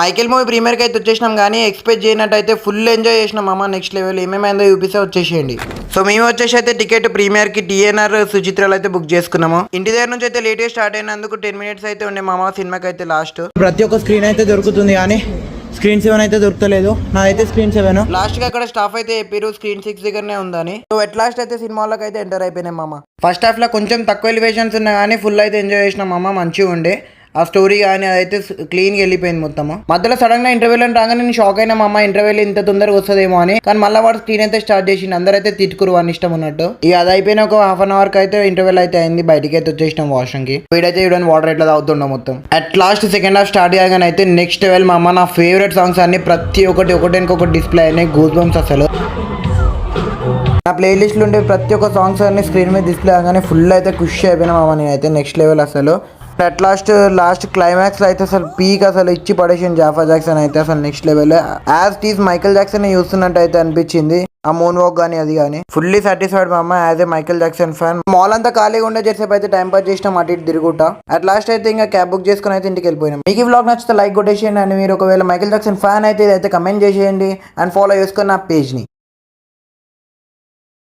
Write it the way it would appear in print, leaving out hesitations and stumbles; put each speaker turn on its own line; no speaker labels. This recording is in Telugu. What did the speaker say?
మైకేల్ మూవీ ప్రీమియర్కి అయితే వచ్చేసినాం కానీ ఎక్స్పెక్ట్ చేయనట్టయితే ఫుల్ ఎంజాయ్ చేసినాం మామ. నెక్స్ట్ లెవెల్ ఏమేమైందో చూపిస్తే వచ్చేసేయండి. సో మేము వచ్చేసి అయితే టికెట్ ప్రీమియర్కి టీఎన్ఆర్ సుచిత్రాలు అయితే బుక్ చేసుకున్నాము. ఇంటి దగ్గర నుంచి అయితే లేట్గా స్టార్ట్ అయినందుకు 10 minutes అయితే ఉండే మామ సినిమాకి అయితే లాస్ట్.
ప్రతి ఒక్క స్క్రీన్ అయితే దొరుకుతుంది కానీ స్క్రీన్ 7 అయితే దొరకలేదు. నాదైతే స్క్రీన్ 7.
లాస్ట్ గా అక్కడ స్టాఫ్ అయితే చెప్పారు స్క్రీన్ 6 దగ్గరనే ఉందని. సో ఎట్ లాస్ట్ అయితే సినిమాలోకి అయితే ఎంటర్ అయిపోయినాయి మామ. ఫస్ట్ హాఫ్ లో కొంచెం తక్కువ ఎలివేషన్స్ ఉన్నా కానీ ఫుల్ అయితే ఎంజాయ్ చేసినాం మామ. మంచిగా ఉండే ఆ స్టోరీ కానీ అదైతే క్లీన్గా వెళ్ళిపోయింది మొత్తము. మధ్యలో సడన్ గా ఇంటర్వ్యూలో రాగానే నేను షాక్ అయినా మామ, ఇంటర్వ్యూలు ఇంత తొందరగా వస్తుందేమో అని. కానీ మళ్ళీ వాడు స్క్రీన్ అయితే స్టార్ట్ చేసిండు. అందరైతే తిట్టుకురు వాడిని ఇష్టం ఉన్నట్టు. ఇక అది అయిపోయిన ఒక ½ an hour అయితే ఇంటర్వ్యూల్ అయితే అయింది. బయటికి అయితే వచ్చేసినాం వాష్రూమ్ కి. వీడైతే చూడండి వాటర్ ఎట్లా తాగుతుండే మొత్తం. At last second half start కాగానే అయితే నెక్స్ట్ లెవెల్ మామ. నా ఫేవరెట్ సాంగ్స్ అన్ని ప్రతి ఒకటి డిస్ప్లే అయినాయి. గూస్ బంప్స్ అసలు. నా ప్లేలిస్ట్లో ఉండే ప్రతి ఒక్క సాంగ్స్ అన్ని స్క్రీన్ మీద డిస్ప్లే అవగానే ఫుల్ అయితే ఖుషి అయిపోయినా మామ. నేనైతే నెక్స్ట్ లెవెల్ అసలు. అట్ లాస్ట్ క్లైమాక్స్ అయితే అసలు పీక్ అసలు ఇచ్చి పడేసింది జాఫా జాక్సన్ అయితే అసలు next level. As it is Michael Jackson చూస్తున్నట్టు అయితే అనిపించింది. ఆ మూన్ వాక్ కానీ అది కానీ ఫుల్లీ సాటిస్ఫైడ్ మా అమ్మ as a Michael Jackson fan. Mall అంతా ఖాళీగా ఉండే చేసేపు అయితే టైం పాస్ చేసినాం అటు ఇటు తిరుగుతా. అట్ లాస్ట్ అయితే ఇంకా క్యాబ్ బుక్ చేసుకుని అయితే ఇంటికి వెళ్ళిపోయినాం. మీకు ఈ వ్లాగ్ నచ్చితే లైక్ కొట్టేసేయండి. అండ్ మీరు ఒకవేళ మైకేల్ జాక్సన్ ఫ్యాన్ అయితే ఇదైతే కమెంట్ చేసేయండి అండ్ ఫాలో చేసుకుని నా పేజ్ని.